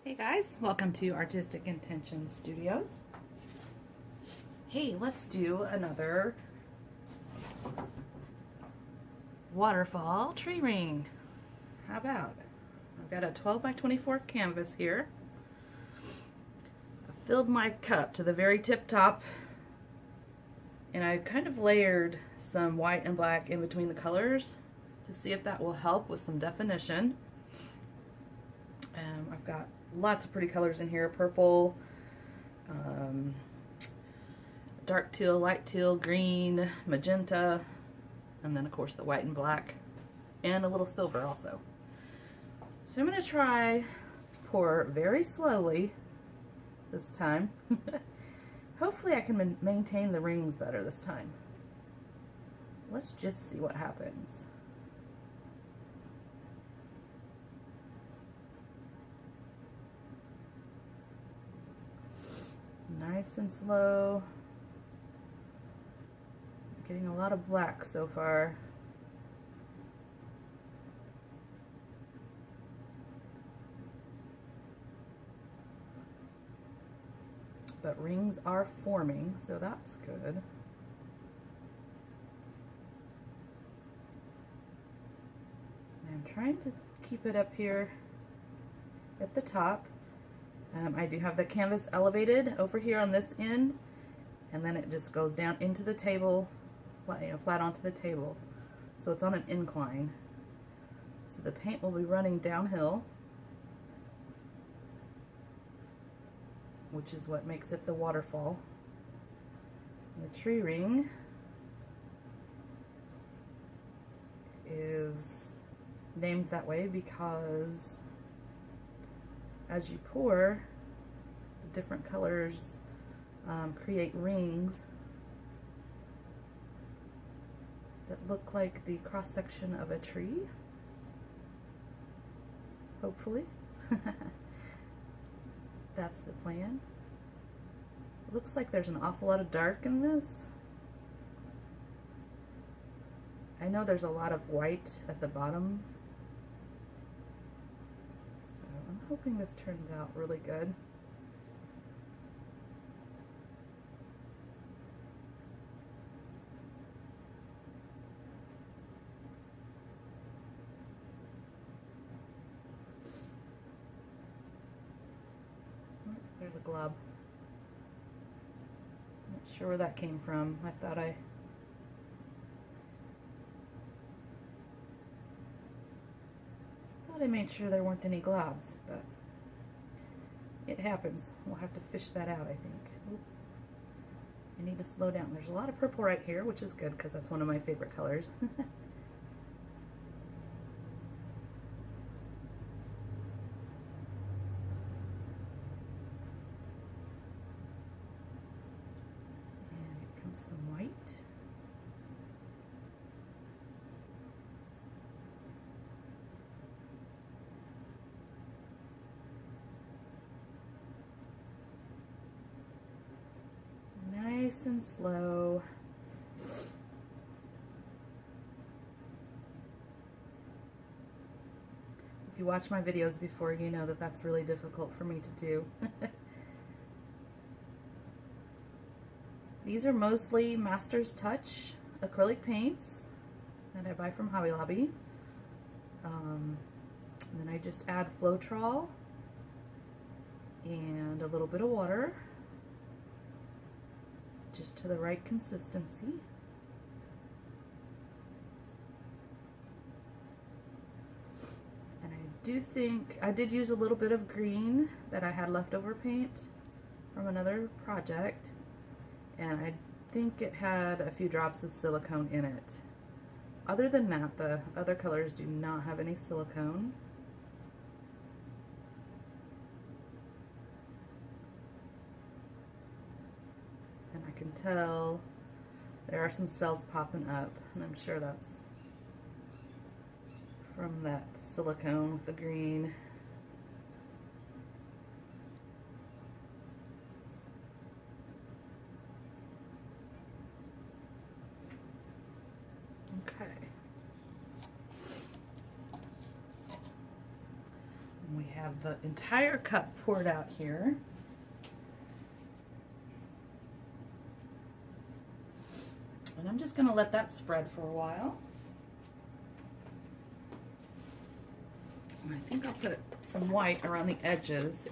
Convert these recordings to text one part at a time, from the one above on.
Hey guys, welcome to Artistic Intentions Studios. Hey, let's do another waterfall tree ring. How about? I've got a 12 by 24 canvas here. I filled my cup to the very tip top, and I kind of layered some white and black in between the colors to see if that will help with some definition. I've got lots of pretty colors in here: purple, dark teal, light teal, green, magenta, and then of course the white and black, and a little silver also. So I'm going to try to pour very slowly this time. Hopefully I can maintain the rings better this time. Let's just see what happens. Nice and slow. I'm getting a lot of black so far. But rings are forming, so that's good. I'm trying to keep it up here at the top. I do have the canvas elevated over here on this end, and then it just goes down into the table, flat onto the table. So it's on an incline. So the paint will be running downhill, which is what makes it the waterfall. The tree ring is named that way because as you pour, the different colors create rings that look like the cross-section of a tree, hopefully. That's the plan. It looks like there's an awful lot of dark in this. I know there's a lot of white at the bottom, so I'm hoping this turns out really good. There's a glob. Not sure where that came from. I thought I made sure there weren't any globs, but it happens. We'll have to fish that out, I think. Oop. I need to slow down. There's a lot of purple right here, which is good because that's one of my favorite colors. Some white. Nice and slow. If you watch my videos before, you know that that's really difficult for me to do. These are mostly Master's Touch acrylic paints that I buy from Hobby Lobby. And then I just add Floetrol and a little bit of water, just to the right consistency. And I do think I did use a little bit of green that I had leftover paint from another project. And I think it had a few drops of silicone in it. Other than that, the other colors do not have any silicone. And I can tell there are some cells popping up, and I'm sure that's from that silicone with the green. Okay. We have the entire cup poured out here. And I'm just going to let that spread for a while. And I think I'll put some white around the edges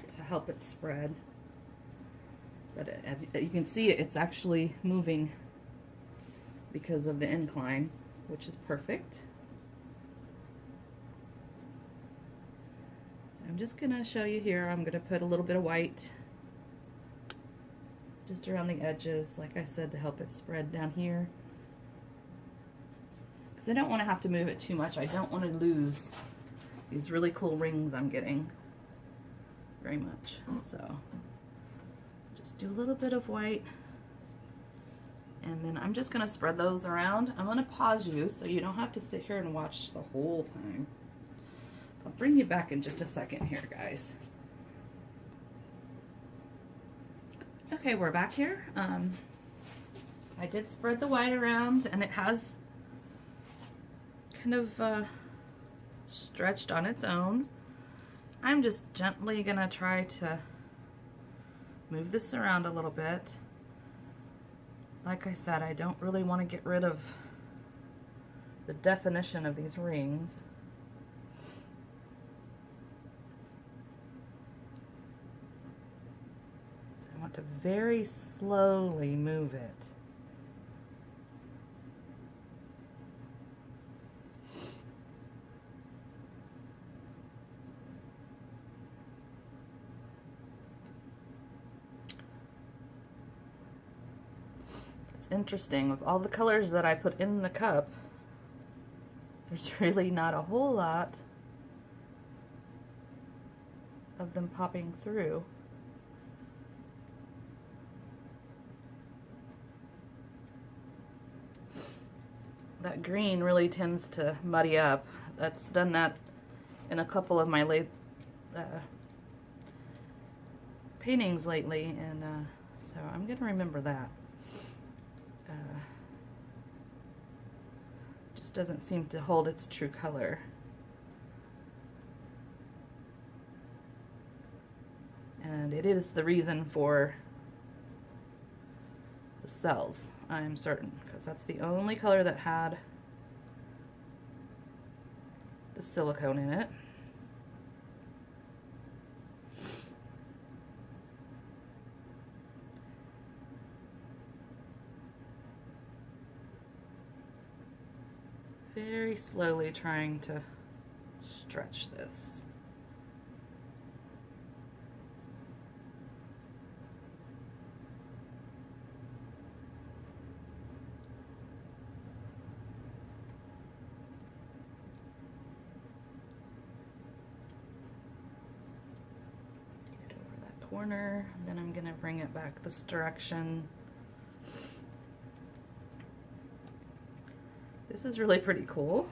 to help it spread. But you can see it's actually moving because of the incline, which is perfect. So I'm just going to show you here. I'm going to put a little bit of white just around the edges, like I said, to help it spread down here. Because I don't want to have to move it too much. I don't want to lose these really cool rings I'm getting very much. So just do a little bit of white. And then I'm just going to spread those around. I'm going to pause you so you don't have to sit here and watch the whole time. I'll bring you back in just a second here, guys. Okay, we're back here. I did spread the white around, and it has kind of stretched on its own. I'm just gently gonna try to move this around a little bit. Like I said, I don't really want to get rid of the definition of these rings. I want to very slowly move it. It's interesting, with all the colors that I put in the cup, there's really not a whole lot of them popping through. That green really tends to muddy up. That's done that in a couple of my late paintings lately, and so I'm gonna remember that. Just doesn't seem to hold its true color. And it is the reason for the cells, I'm certain, because that's the only color that had the silicone in it. Very slowly trying to stretch this. Corner, then I'm going to bring it back this direction. This is really pretty cool.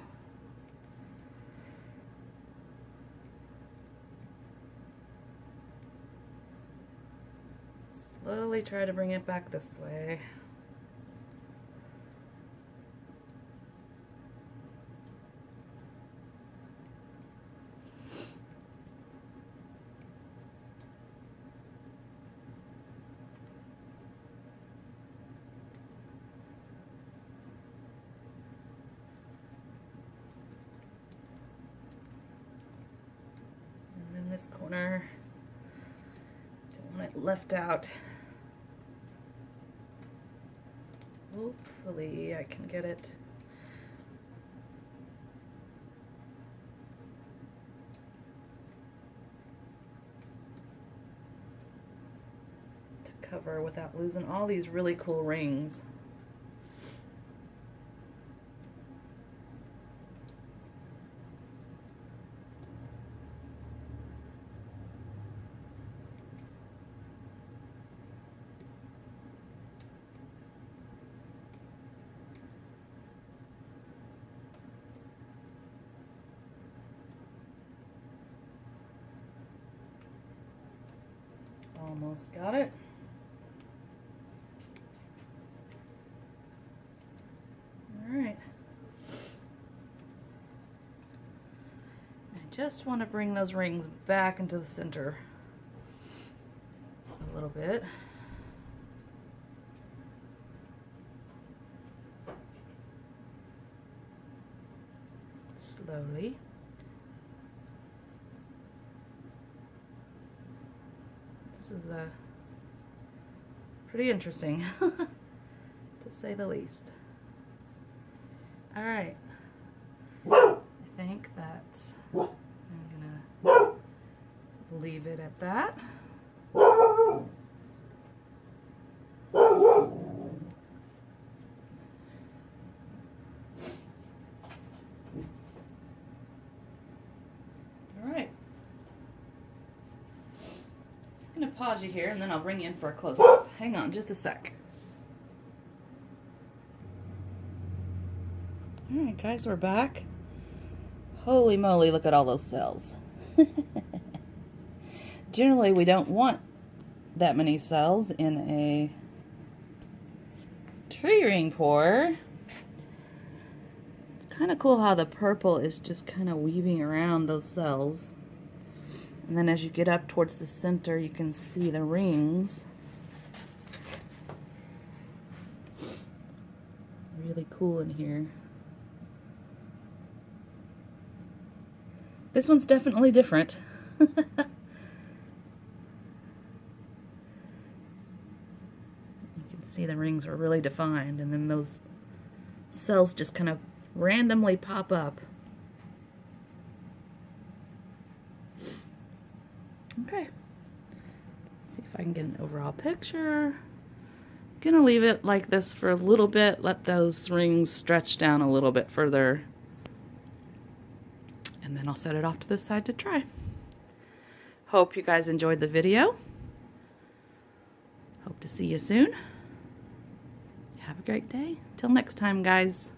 Slowly try to bring it back this way. This corner, don't want it left out. Hopefully I can get it to cover without losing all these really cool rings. Almost got it. All right. just want to bring those rings back into the center a little bit. Slowly. This is pretty interesting, to say the least. All right. I think that I'm gonna leave it at that. I'm going to pause you here and then I'll bring you in for a close-up. Hang on just a sec. Alright guys, we're back. Holy moly, look at all those cells. Generally we don't want that many cells in a tree ring pour. It's kind of cool how the purple is just kind of weaving around those cells. And then as you get up towards the center, you can see the rings. Really cool in here. This one's definitely different. You can see the rings are really defined, and then those cells just kind of randomly pop up. Okay, see if I can get an overall picture. Gonna leave it like this for a little bit, let those rings stretch down a little bit further, and then I'll set it off to the side to dry. Hope you guys enjoyed the video. Hope to see you soon. Have a great day. Till next time, guys.